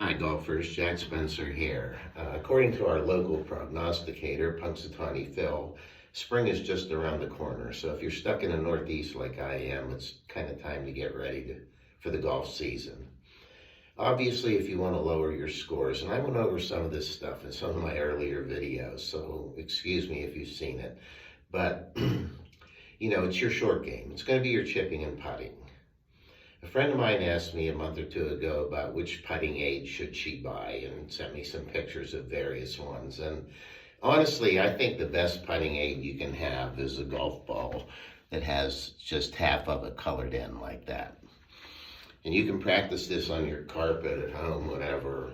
Hi golfers, Jack Spencer here. According to our local prognosticator, Punxsutawney Phil, spring is just around the corner. So if you're stuck in the Northeast like I am, it's kind of time to get ready for the golf season. Obviously, if you want to lower your scores, and I went over some of this stuff in some of my earlier videos, so excuse me if you've seen it, but it's your short game. It's going to be your chipping and putting. A friend of mine asked me a month or two ago about which putting aid should she buy and sent me some pictures of various ones. And honestly, I think the best putting aid you can have is a golf ball that has just half of it colored in like that. And you can practice this on your carpet at home, whatever.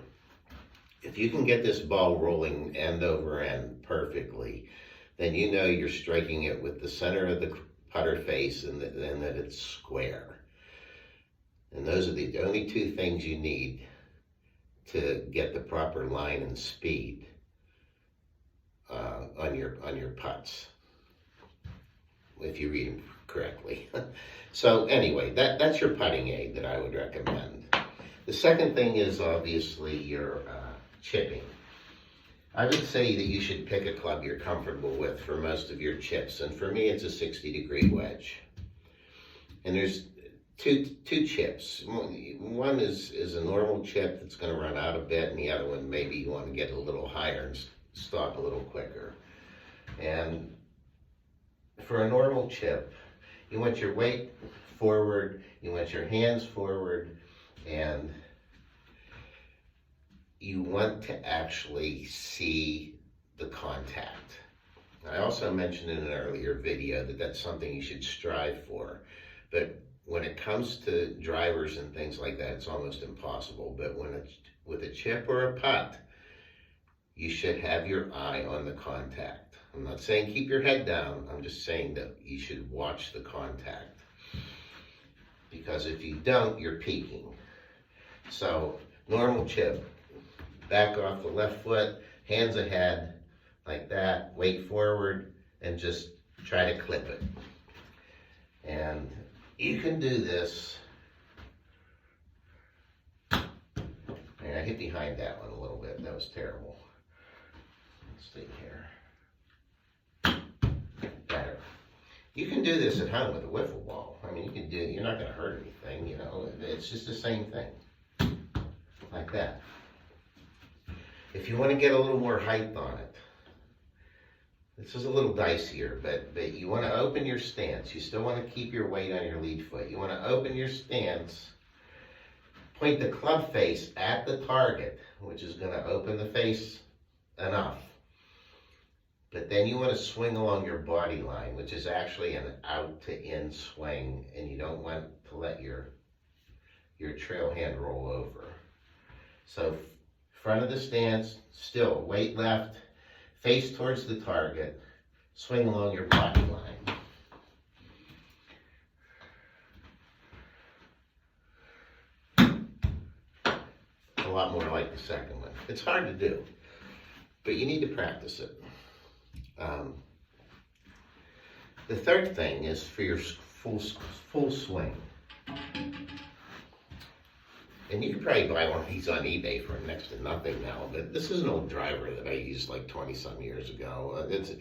If you can get this ball rolling end over end perfectly, then you know you're striking it with the center of the putter face and that it's square. And those are the only two things you need to get the proper line and speed on your putts, if you read them correctly. So anyway, that's your putting aid that I would recommend. The second thing is obviously your chipping. I would say that you should pick a club you're comfortable with for most of your chips, and for me it's a 60-degree wedge. And there's two chips. One is a normal chip that's going to run out a bit, and the other one maybe you want to get a little higher and stop a little quicker. And for a normal chip, you want your weight forward, you want your hands forward, and you want to actually see the contact. I also mentioned in an earlier video that that's something you should strive for, but when it comes to drivers and things like that, it's almost impossible. But with a chip or a putt, you should have your eye on the contact. I'm not saying keep your head down. I'm just saying that you should watch the contact. Because if you don't, you're peaking. So, normal chip, back off the left foot, hands ahead, like that, weight forward, and just try to clip it. And you can do this. I hit behind that one a little bit. That was terrible. Let's see here. Better. You can do this at home with a wiffle ball. I mean, you're not going to hurt anything, It's just the same thing. Like that. If you want to get a little more height on it, this is a little dicier, but you want to open your stance. You still want to keep your weight on your lead foot. You want to open your stance, point the club face at the target, which is going to open the face enough. But then you want to swing along your body line, which is actually an out to in swing, and you don't want to let your trail hand roll over. So front of the stance, still weight left, face towards the target, swing along your body line. A lot more like the second one. It's hard to do, but you need to practice it. The third thing is for your full swing. And you can probably buy one of these on eBay for next to nothing now, but this is an old driver that I used like 20-some years ago. It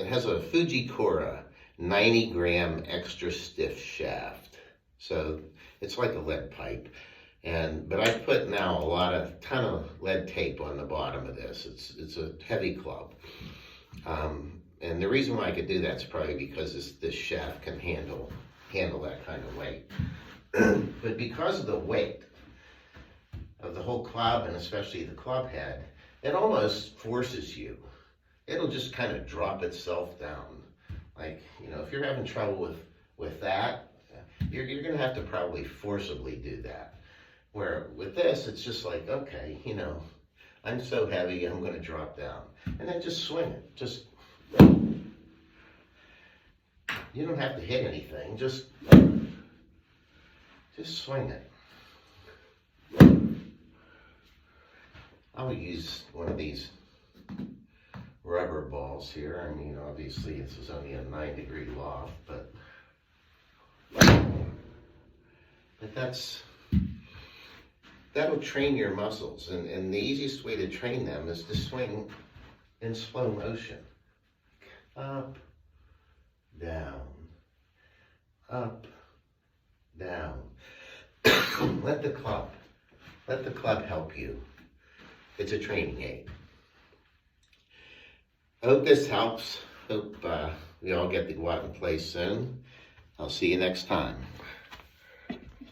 has a Fujikura 90-gram extra stiff shaft. So it's like a lead pipe. But I've put now a ton of lead tape on the bottom of this. It's a heavy club. And the reason why I could do that is probably because this shaft can handle that kind of weight. But because of the weight of the whole club, and especially the club head, it almost forces you. It'll just kind of drop itself down. Like, if you're having trouble with that, you're going to have to probably forcibly do that. Where with this, it's just like, okay, I'm so heavy, I'm going to drop down. And then just swing it. You don't have to hit anything. Just swing it. I would use one of these rubber balls here. I mean, obviously this is only a 9-degree loft, but that's that'll train your muscles. And the easiest way to train them is to swing in slow motion. Up, down, up, down. Let the club help you. It's a training aid. Hope this helps. Hope we all get to go out and play soon. I'll see you next time.